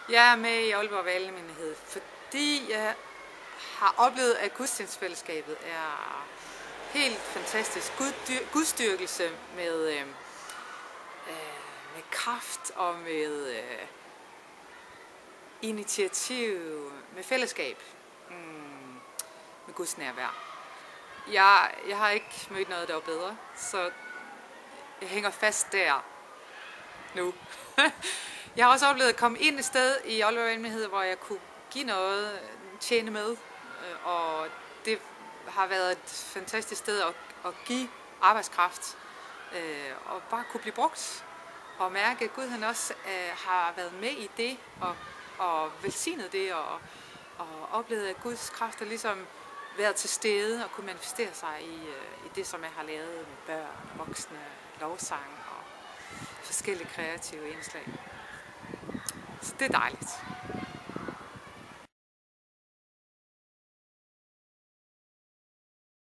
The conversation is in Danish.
Jeg er med i Aalborg Valgmenighed, fordi jeg har oplevet, at gudstjenestefællesskabet er helt fantastisk. Gudstyrkelse med kraft og med initiativ, med fællesskab, med Guds nærvær. Jeg har ikke mødt noget, der var bedre, så jeg hænger fast der nu. Jeg har også oplevet at komme ind et sted i Aalborg Valgmenighed, hvor jeg kunne give noget, tjene med, og det har været et fantastisk sted at give arbejdskraft, og bare kunne blive brugt, og mærke, at Gud han også har været med i det, og velsignet det, og oplevet, at Guds kraft har ligesom været til stede og kunne manifestere sig i det, som jeg har lavet med børn, voksne, lovsang og forskellige kreative indslag. Så det er dejligt.